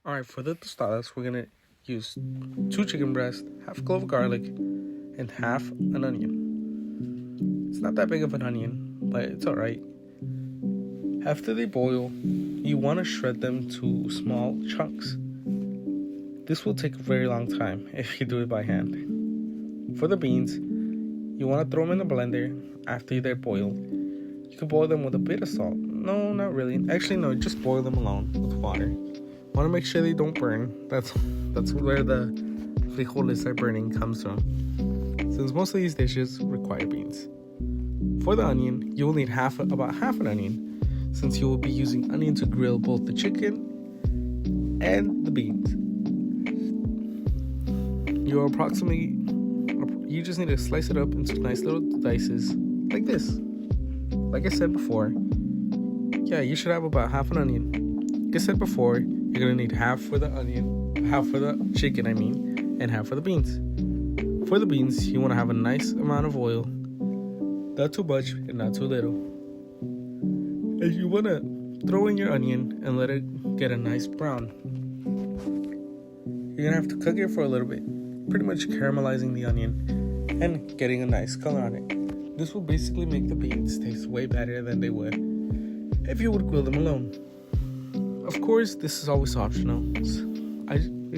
Alright, for the tostadas, we're gonna use 2 chicken breasts, half a clove of garlic, and half an onion. It's not that big of an onion, but it's alright. After they boil, you want to shred them to small chunks. This will take a very long time if you do it by hand. For the beans, you want to throw them in the blender after they're boiled. You can boil them with a bit of salt. No, not really. Actually, no, just boil them alone with water. Want to make sure they don't burn. That's where the frijoles are burning comes from, since most of these dishes require beans. For the onion, you will need about half an onion, since you will be using onion to grill both the chicken and the beans. You just need to slice it up into nice little dices like this. Like I said before, you should have about half an onion. Like I said before, you're gonna need half for the chicken, and half for the beans. For the beans, you want to have a nice amount of oil, not too much and not too little. And you want to throw in your onion and let it get a nice brown. You're gonna have to cook it for a little bit, pretty much caramelizing the onion and getting a nice color on it. This will basically make the beans taste way better than they would if you would grill them alone. Of course, this is always optional. It's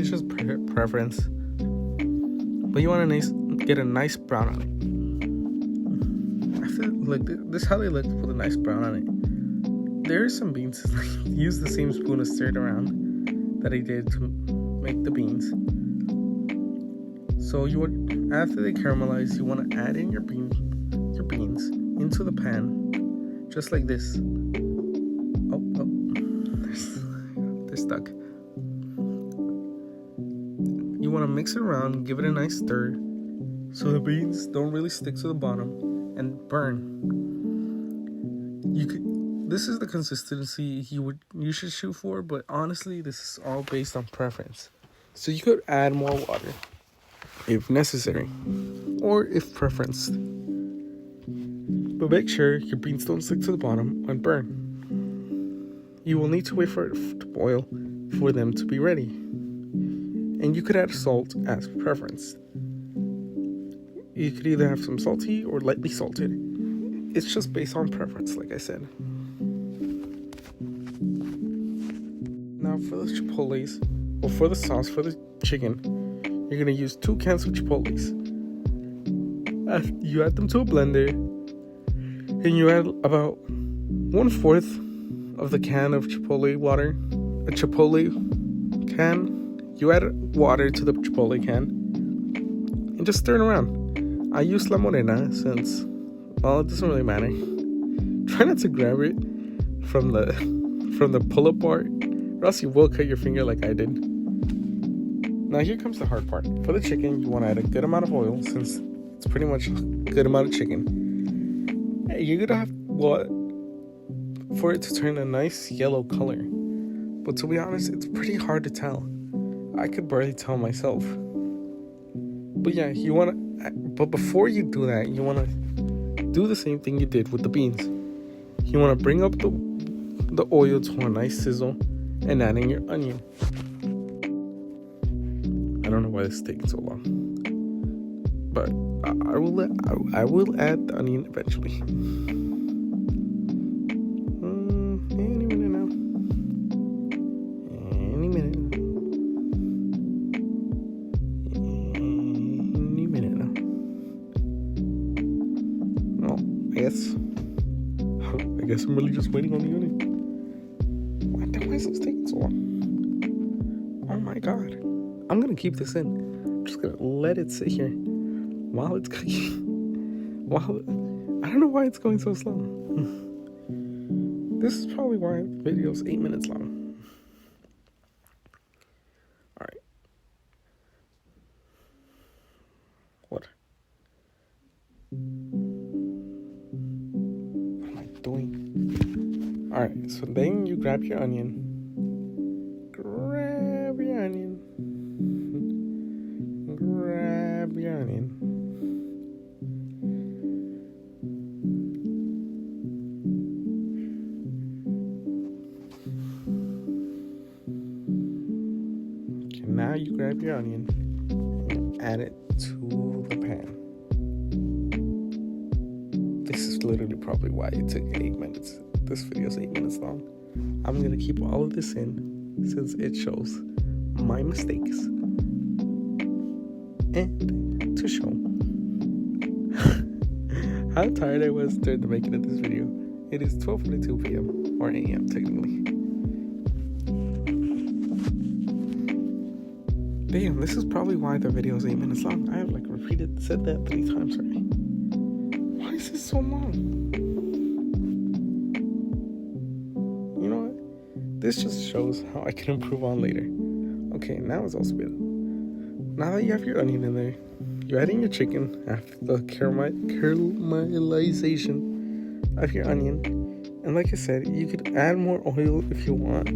just preference. But you want to get a nice brown on it. This is how they look with a nice brown on it. There are some beans use the same spoon to stir it around that I did to make the beans. So after they caramelize, you want to add in your beans into the pan, just like this. They're stuck. You want to mix it around, give it a nice stir, so the beans don't really stick to the bottom and burn. This is the consistency you should shoot for, but honestly, this is all based on preference. So you could add more water if necessary, or if preferenced. But make sure your beans don't stick to the bottom and burn. You will need to wait for it to boil for them to be ready. And you could add salt as preference. You could either have some salty or lightly salted. It's just based on preference, like I said. Now for the chipotles, or for the sauce for the chicken, you're going to use 2 cans of chipotles. You add them to a blender, and you add about 1/4 of the can of chipotle water. A chipotle can. You add water to the chipotle can and just stir it around. I use La Morena since, it doesn't really matter. Try not to grab it from the pull-up part, or else you will cut your finger like I did. Now here comes the hard part. For the chicken, you want to add a good amount of oil, since it's pretty much a good amount of chicken. You're gonna have for it to turn a nice yellow color. But to be honest, it's pretty hard to tell. I could barely tell myself. But but before you do that, you want to do the same thing you did with the beans. You want to bring up the oil to a nice sizzle and add in your onion. I don't know why this is taking so long, but I will add the onion eventually. Any minute now. Any minute now. Well, I guess I'm really just waiting on the onion. Why is this taking so long? Oh my god. I'm gonna keep this in. I'm just gonna let it sit here while it's cooking. I don't know why it's going so slow. This is probably why the video is 8 minutes long. Alright. What am I doing? Alright, so then you grab your onion. Grab your onion. Now you grab your onion and add it to the pan. This is literally probably why it took 8 minutes. This video is 8 minutes long. I'm gonna keep all of this in since it shows my mistakes and to show how tired I was during the making of this video. It is 12:42 p.m. or a.m. technically. Damn, this is probably why the video is 8 minutes long. I have said that 3 times already. Why is this so long? You know what? This just shows how I can improve on later. Okay, now it's all spit. Now that you have your onion in there, you're adding your chicken after the caramelization of your onion. And like I said, you could add more oil if you want,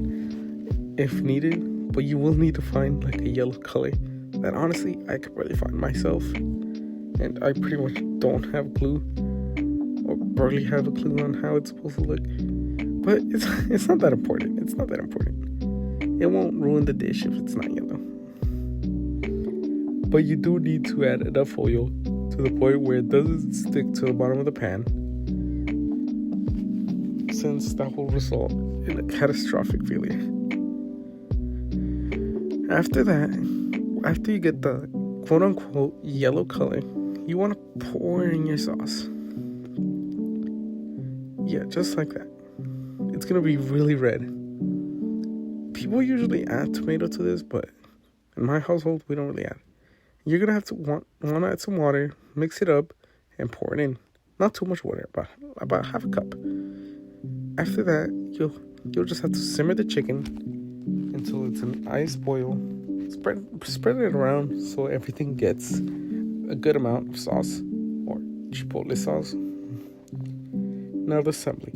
if needed. But you will need to find like a yellow color that honestly I could really find myself, and I pretty much don't have a clue or barely have a clue on how it's supposed to look. But it's not that important. It's not that important. It won't ruin the dish if it's not yellow. But you do need to add enough oil to the point where it doesn't stick to the bottom of the pan, since that will result in a catastrophic failure. After that, after you get the quote-unquote yellow color, you want to pour in your sauce. Yeah, just like that. It's going to be really red. People usually add tomato to this, but in my household, we don't really add. You're going to have to want to add some water, mix it up, and pour it in. Not too much water, about half a cup. After that, you'll just have to simmer the chicken until it's an nice boil. Spread it around so everything gets a good amount of sauce or chipotle sauce. Now the assembly.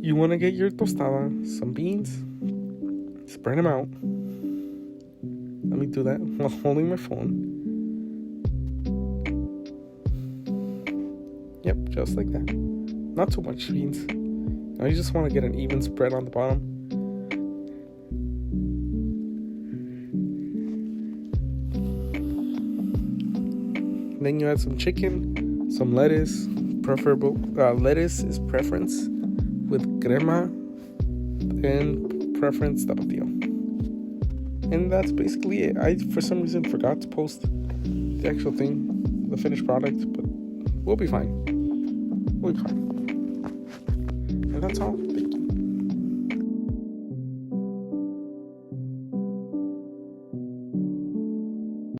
You want to get your tostada, some beans, spread them out. Let me do that while holding my phone. Yep, just like that. Not too much beans. Now you just want to get an even spread on the bottom. Then you add some chicken, some lettuce. Preferable lettuce is preference, with crema and preference tapatio. And that's basically it. I for some reason forgot to post the actual thing, the finished product, but we'll be fine. We'll be fine. And that's all.